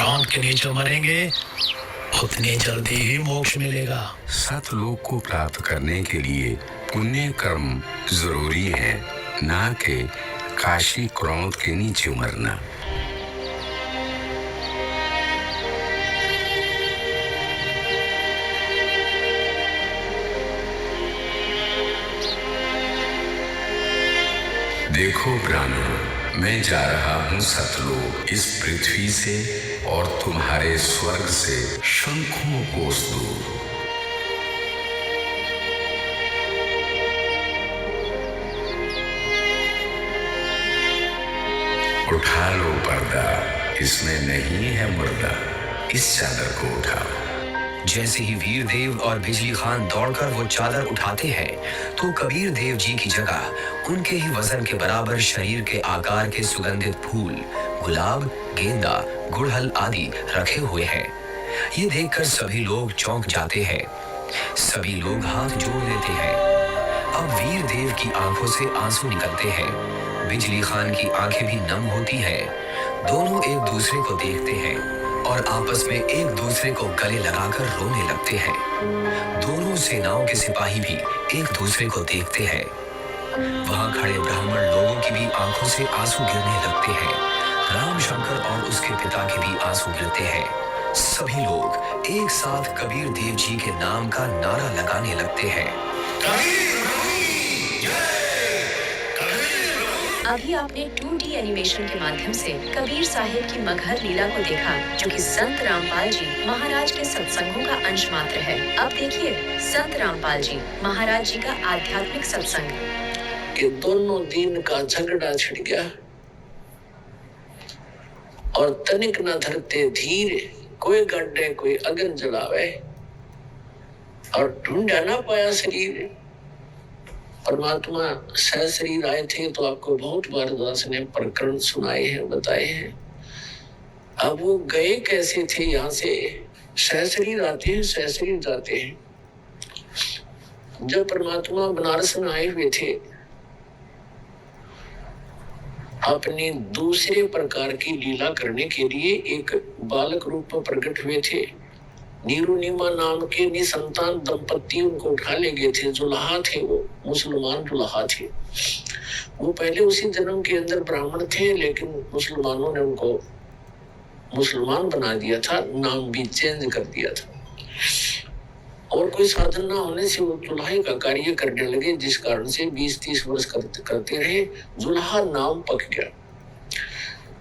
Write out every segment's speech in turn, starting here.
क्रांत के नीचे मरेंगे उतनी जल्दी ही मोक्ष मिलेगा। सतलोक को प्राप्त करने के लिए पुण्य कर्म जरूरी है, ना कि काशी क्रांत के नीचे मरना। देखो ब्राह्मण, मैं जा रहा हूँ सतलोक, इस पृथ्वी से और तुम्हारे स्वर्ग से शंखों कोस दूर। उठा लो पर्दा, इसमें नहीं है मुर्दा, इस चादर को उठाओ। जैसे ही वीर देव और बिजली खान दौड़कर वो चादर उठाते हैं तो कबीर देव जी की जगह उनके ही वजन के बराबर शरीर के आकार के सुगंधित फूल, गुलाब, गेंदा, गुड़हल आदि रखे हुए हैं। ये देखकर सभी लोग चौंक जाते हैं। सभी लोग हाथ जोड़ लेते हैं। अब वीर देव की आंखों से आंसू निकलते हैं। बिजली खान की आंखें भी नम होती हैं। दोनों एक दूसरे को देखते हैं और आपस में एक दूसरे को गले लगाकर रोने लगते हैं। दोनों सेनाओं के सिपाही भी एक दूसरे को देखते हैं। वहां खड़े ब्राह्मण लोगों की भी आंखों से आंसू गिरने लगते हैं। राम शंकर और उसके पिता के भी आंसू गिरते हैं। सभी लोग एक साथ कबीर देव जी के नाम का नारा लगाने लगते हैं। अभी आपने 2D एनिमेशन के माध्यम से कबीर साहिब की मगहर लीला को देखा, जो कि संत रामपाल जी महाराज के सत्संगों का अंश मात्र है। अब देखिए संत रामपाल जी महाराज जी का आध्यात्मिक सत्संग। कि दोनों दिन का झगड़ा छिड़ गया और तनिक न धरते धीर, कोई गड्ढे कोई अगन जलावे और ढूंढा ना पाया शरीर। परमात्मा सह शरीर आए थे तो आपको बहुत बार दास ने प्रकरण सुनाए हैं, बताए हैं। अब वो गए कैसे थे यहाँ से? सह शरीर आते हैं, सह शरीर जाते हैं। जब परमात्मा बनारस में आए हुए थे, अपने दूसरे प्रकार की लीला करने के लिए एक बालक रूप में प्रकट हुए थे। नीरुनिमा नाम के निसंतान दंपत्ति उनको उठा ले गए थे। जुल्हा थे, वो मुसलमान जुल्हा थे। वो पहले उसी जन्म के अंदर ब्राह्मण थे, लेकिन मुसलमानों ने उनको मुसलमान बना दिया था, नाम भी चेंज कर दिया था। और कोई साधन ना होने से वो जुल्हे का कार्य करने लगे, जिस कारण से 20-30 वर्ष करते रहे। जुल्हा नाम पक गया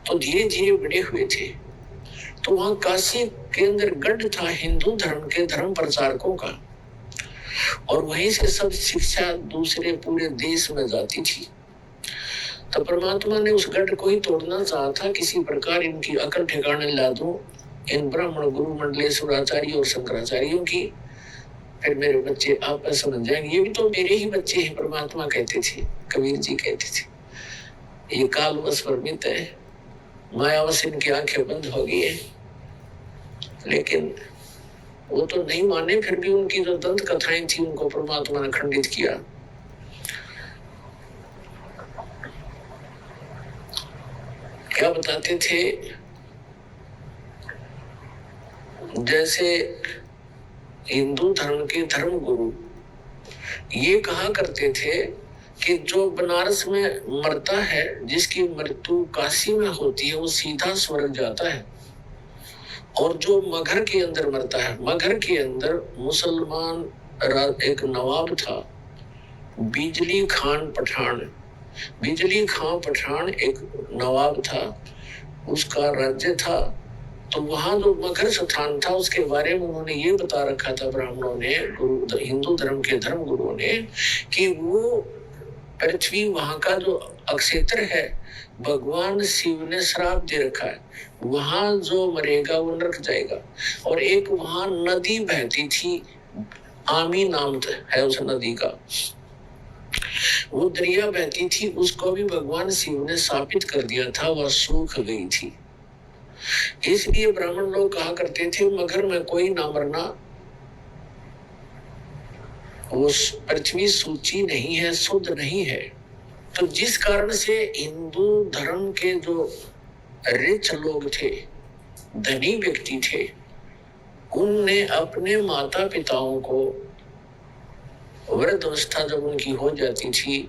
तो धीरे धीरे बड़े हुए थे। तो वहां काशी के अंदर गढ़ था हिंदू धर्म के धर्म प्रचारकों का, और वहीं से सब शिक्षा दूसरे पूरे देश में जाती थी। तो परमात्मा ने उस गढ़ को ही तोड़ना चाहा था। किसी प्रकार इनकी अकल ठिकाने ला दूं, इन ब्राह्मण गुरु मंडलेश्वराचार्य और शंकराचार्यों की, फिर मेरे बच्चे आप समझ जाएंगे। ये भी तो मेरे ही बच्चे हैं, परमात्मा कहते थे, कबीर जी कहते थे। ये कालवश परमित है, मायावश इनकी आंखें बंद हो गई है। लेकिन वो तो नहीं माने। फिर भी उनकी जो दंत कथाएं थी उनको परमात्मा ने खंडित किया। क्या बताते थे? जैसे हिंदू धर्म के धर्म गुरु ये कहा करते थे कि जो बनारस में मरता है, जिसकी मृत्यु काशी में होती है, वो सीधा स्वर्ग जाता है। और जो मगहर के अंदर मरता है, मगहर के अंदर मुसलमान एक नवाब था, बिजली खान पठान। बिजली खान पठान एक नवाब था, उसका राज्य था। तो वहां जो मगहर स्थान था उसके बारे में उन्होंने ये बता रखा था ब्राह्मणों ने, हिंदू धर्म के धर्म गुरुओं ने, कि वो पृथ्वी वहां का जो अक्षेत्र है, भगवान शिव ने श्राप दे रखा है। वहां जो मरेगा वो नरक जाएगा। और एक वहां नदी बहती थी, आमी नाम है उस नदी का, वो दरिया बहती थी, उसको भी भगवान शिव ने शापित कर दिया था, वह सूख गई थी। इसलिए ब्राह्मण लोग कहा करते थे मगहर में कोई ना मरना, वो पृथ्वी सूची नहीं है, शुद्ध नहीं है। तो जिस कारण से हिंदू धर्म के जो रिच लोग थे धनी व्यक्ति थे, उनने अपने माता पिताओं को वृद्धावस्था जब उनकी हो जाती थी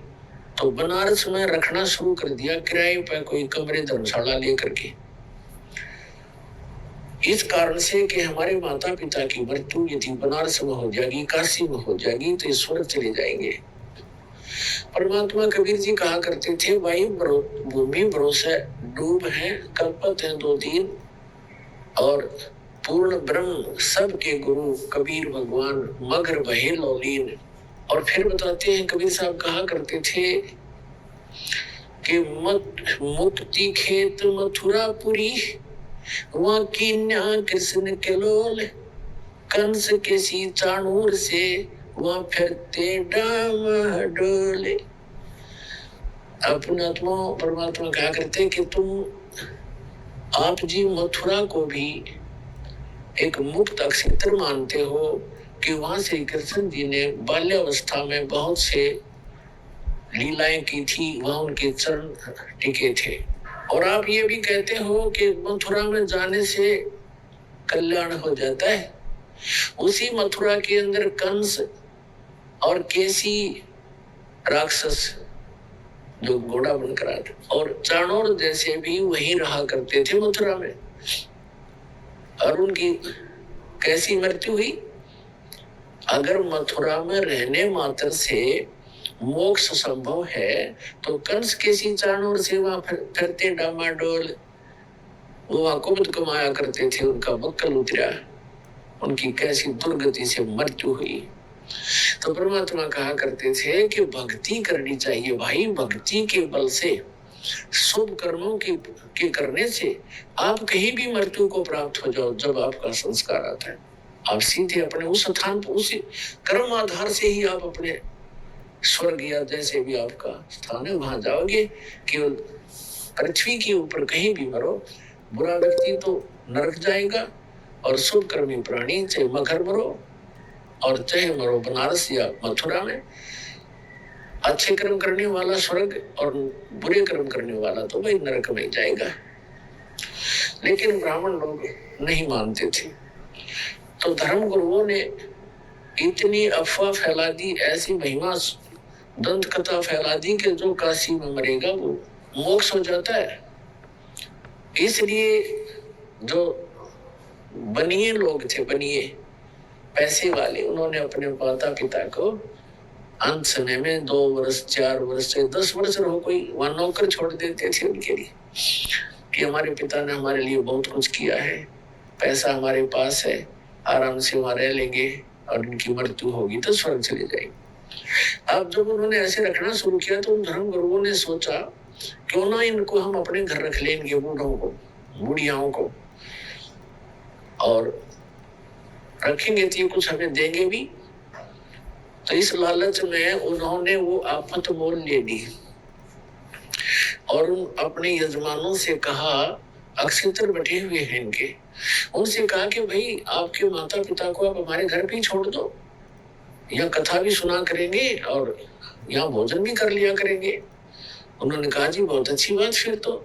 तो बनारस में रखना शुरू कर दिया, किराए पर कोई कमरे धर्मशाला लेकर के। इस कारण से कि हमारे माता पिता की मृत्यु यदि बनारस में हो जाएगी, काशी में हो जाएगी तो ईश्वर चले जाएंगे। परमात्मा कबीर जी कहा करते थे, भाई भूमि भरोसे डूब है, कल्पत है 2 दिन, और पूर्ण ब्रह्म सबके गुरु कबीर भगवान मगर बहे लौलीन। और फिर बताते हैं, कबीर साहब कहा करते थे कि मुक्ति खेत मथुरापुरी, वहां कीन्या कृष्ण के लोल, कंस के सी चाणूर से वहां फिरते डामाडोले। अपना परमात्मा कहा करते कि तुम आप जी मथुरा को भी एक मुक्त अक्षेत्र मानते हो कि वहां श्री कृष्ण जी ने बाल्यावस्था में बहुत से लीलाएं की थी, वहां उनके चरण टिके थे। और आप ये भी कहते हो कि मथुरा में जाने से कल्याण हो जाता है। उसी मथुरा के अंदर कंस और केसी राक्षस जो घोड़ा बनकर आते, और चाणूर जैसे भी वहीं रहा करते थे मथुरा में, और उनकी कैसी मृत्यु हुई। अगर मथुरा में रहने मात्र से मोक्ष संभव है तो कंस केसी चाणूर से वहां फिरते डामाडोल, वो वहां कुमुद कमाया करते थे, उनका बक्कल उतरा, उनकी कैसी दुर्गति से मृत्यु हुई। तो परमात्मा कहा करते थे कि भक्ति करनी चाहिए भाई, भक्ति के बल से, शुभ कर्मों के करने से आप कहीं भी मृत्यु को प्राप्त हो जाओ। जब आपका संस्कार आता है, आप सीधे अपने उस स्थान पर, उस कर्म आधार से ही आप अपने स्वर्ग या जैसे भी आपका स्थान है वहां जाओगे। केवल पृथ्वी के ऊपर कहीं भी मरो, बुरा व्यक्ति तो नरक जाएगा, और शुभ कर्मी प्राणी चाहे मगर मरो और चाहे मरो बनारस या मथुरा में, अच्छे कर्म करने वाला स्वर्ग और बुरे कर्म करने वाला तो वही नरक में जाएगा। लेकिन ब्राह्मण लोग नहीं मानते थे, तो धर्म गुरुओं ने इतनी अफवाह फैला दी, ऐसी महिमा दंत कथा फैला दी कि जो काशी में मरेगा वो मोक्ष हो जाता है। इसलिए जो बनिए लोग थे, बनिए पैसे वाले, उन्होंने अपने माता पिता को अंत समय में 2 वर्ष 4 वर्ष से 10 वर्ष रहो, कोई वहां नौकर छोड़ देते थे उनके लिए कि हमारे पिता ने हमारे लिए बहुत कुछ किया है, पैसा हमारे पास है, आराम से वहां रह लेंगे और उनकी मृत्यु होगी तो स्वर्ग चले जाएंगे। अब जब उन्होंने ऐसे रखना शुरू किया तो उन धर्म गुरुओं ने सोचा क्यों ना इनको हम अपने घर रख लेंगे, बूढ़ों को, बुढ़ियाओं को, और रखेंगे तो कुछ हमें देंगे भी। तो इस लालच में उन्होंने वो आफत मोल ले ली और अपने यजमानों से कहा, अक्षेत्र बैठे हुए हैं इनके, उनसे कहा कि भाई आपके माता पिता को आप हमारे घर पे छोड़ दो, यहाँ कथा भी सुना करेंगे और यहाँ भोजन भी कर लिया करेंगे। उन्होंने कहा जी बहुत अच्छी बात, फिर तो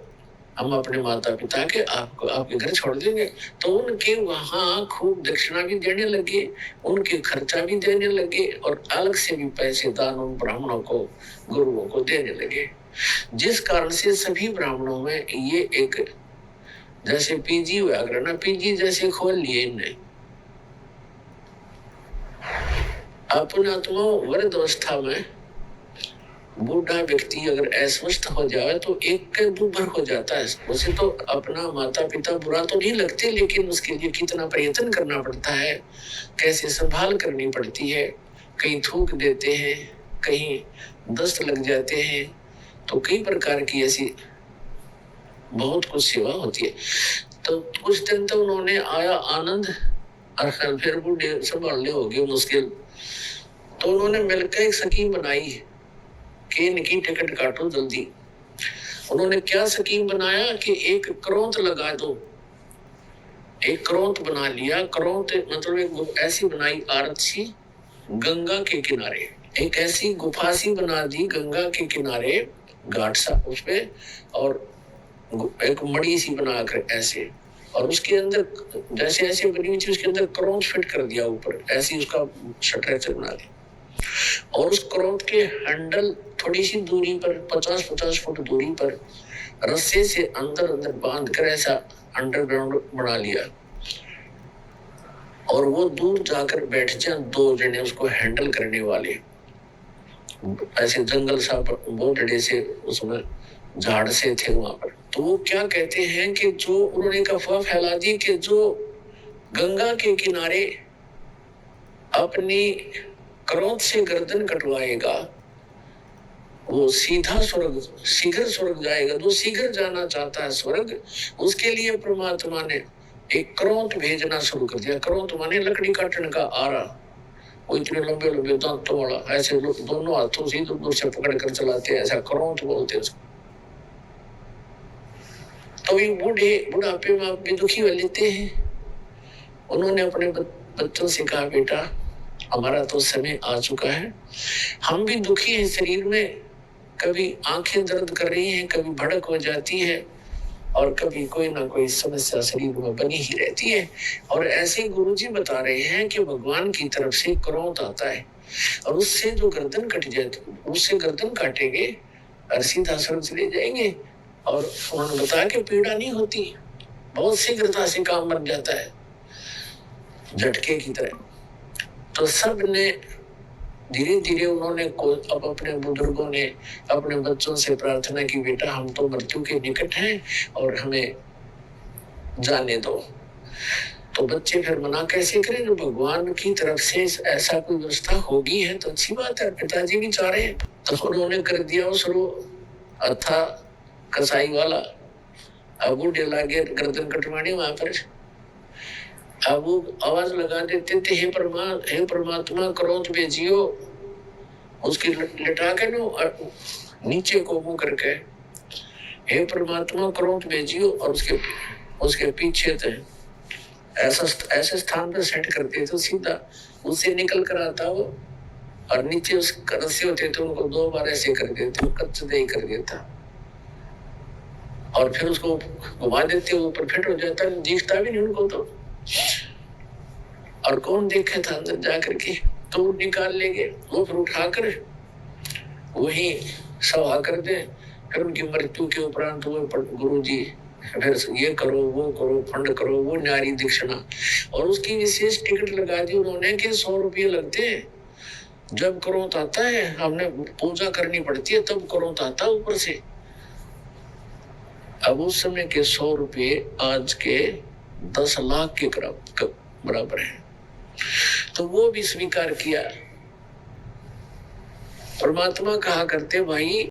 हम अपने माता पिता के आपको आपके घर छोड़ देंगे। तो उनके वहां खूब दक्षिणा भी देने लगे, उनके खर्चा भी देने लगे और अलग से भी पैसे दान उन ब्राह्मणों को, गुरुओं को देने लगे। जिस कारण से सभी ब्राह्मणों में ये एक जैसे पीजी व्याकरण पीजी जैसे खोल लिए इनने। अपने आत्मा वृद्ध अवस्था में बूढ़ा व्यक्ति अगर अस्वस्थ हो जाए तो एक दूभर हो जाता है। उसे तो अपना माता पिता बुरा तो नहीं लगते, लेकिन उसके लिए कितना प्रयत्न करना पड़ता है, कैसे संभाल करनी पड़ती है, कहीं थूक देते हैं, कहीं दस्त लग जाते हैं, तो कई प्रकार की ऐसी बहुत कुछ सेवा होती है। तो कुछ दिन तो उन्होंने आया आनंद और फिर बूढ़े संभालने हो गए मुश्किल। तो उन्होंने मिलकर एक स्कीम बनाई कि इनकी टिकट काटो जल्दी। उन्होंने क्या स्कीम बनाया कि एक क्रोंत लगा दो, एक क्रोंत बना लिया। क्रोंत मतलब एक ऐसी बनाई आरत सी गंगा के किनारे, एक ऐसी गुफा सी बना दी गंगा के किनारे, घाट सा उसपे, और एक मड़ी सी बनाकर ऐसे और उसके अंदर जैसे ऐसे बनी हुई थी, उसके अंदर क्रोंच फिट कर दिया ऊपर, ऐसे उसका स्ट्रक्चर बना दिया। और उस क्रोंच के हैंडल थोड़ी सी दूरी पर 50-50 फुट दूरी पर रस्से से अंदर अंदर बांध कर ऐसा अंडरग्राउंड बना लिया। और वो दूर जाकर बैठ जाए 2 जने उसको हैंडल करने वाले, ऐसे जंगल सा बहुत बड़े से उसमें झाड़ से थे वहां पर। तो वो क्या कहते हैं कि जो उन्होंने एक अफवाह फैला दी कि जो गंगा के किनारे अपनी क्रोध से गर्दन कटवाएगा वो सीधा स्वर्ग, शीघ्र स्वर्ग जाएगा। जो शीघ्र जाना चाहता है स्वर्ग, उसके लिए परमात्मा ने एक क्रोध भेजना शुरू कर दिया। क्रोध माने लकड़ी काटने का आरा, वो इतने लंबे लंबे दांतों वाला, ऐसे दोनों हाथों से इधर से पकड़ कर चलाते हैं, ऐसा क्रोध बोलते हैं उसको। तो ये बुढ़ापे में आप भी दुखी हो लेते हैं। उन्होंने अपने बच्चों से कहा, बेटा हमारा तो समय आ चुका है, हम भी दुखी हैं शरीर में, कभी आंखें दर्द कर रही हैं, कभी भड़क हो जाती है, और कभी कोई ना कोई समस्या शरीर में बनी ही रहती है। और ऐसे गुरुजी बता रहे हैं कि भगवान की तरफ से क्रोध आता है और उससे जो गर्दन कट जाए, उससे गर्दन काटेंगे और सीधा स्वर्ग चले जाएंगे। और उन्होंने बताया कि पीड़ा नहीं होती, बहुत शीघ्रता से काम बन जाता है, झटके की तरह। तो सब ने धीरे धीरे उन्होंने अब अपने बुजुर्गों ने अपने बच्चों से प्रार्थना की, बेटा हम तो मृत्यु के निकट हैं और हमें जाने दो। तो बच्चे फिर मना कैसे करें, जो भगवान की तरफ से ऐसा कोई व्यवस्था होगी है तो अच्छी बात है, पिताजी भी चाह रहे हैं। तो उन्होंने कर दिया शुरू, अथा कसाई वाला। अब बूढ़े लागे गर्दन कटवानी वहां पर, अब वो आवाज लगा देते थे, हे परमात्मा क्रोध भेजियो, उसकी लिटा के नीचे को मुंह करके, हे परमात्मा क्रोध भेजियो, और उसके पीछे थे ऐसे स्थान पर सेट करते तो सीधा उससे निकल कर आता वो, और नीचे उस रस्से होते थे उनको 2 बार ऐसे कर देते, कच्च दे कर देता, और फिर उसको घुमा देते, ऊपर फिट हो जाता, दिखता भी नहीं उनको तो। और कौन देखे था अंदर जाकर के, तो निकाल लेंगे वो, फिर उठाकर वही सभा कर दे। फिर उनकी मृत्यु के उपरांत वो गुरुजी फिर ये करो वो करो, फंड करो, वो नारी दीक्षिणा, और उसकी विशेष टिकट लगा दी उन्होंने कि 100 रुपये लगते हैं। जब क्रोध आता है, हमने पूजा करनी पड़ती है, तब क्रोध आता है ऊपर से। अब उस समय के 100 रुपये आज के 10 लाख के बराबर है। तो वो भी स्वीकार किया। परमात्मा कहा करते, भाई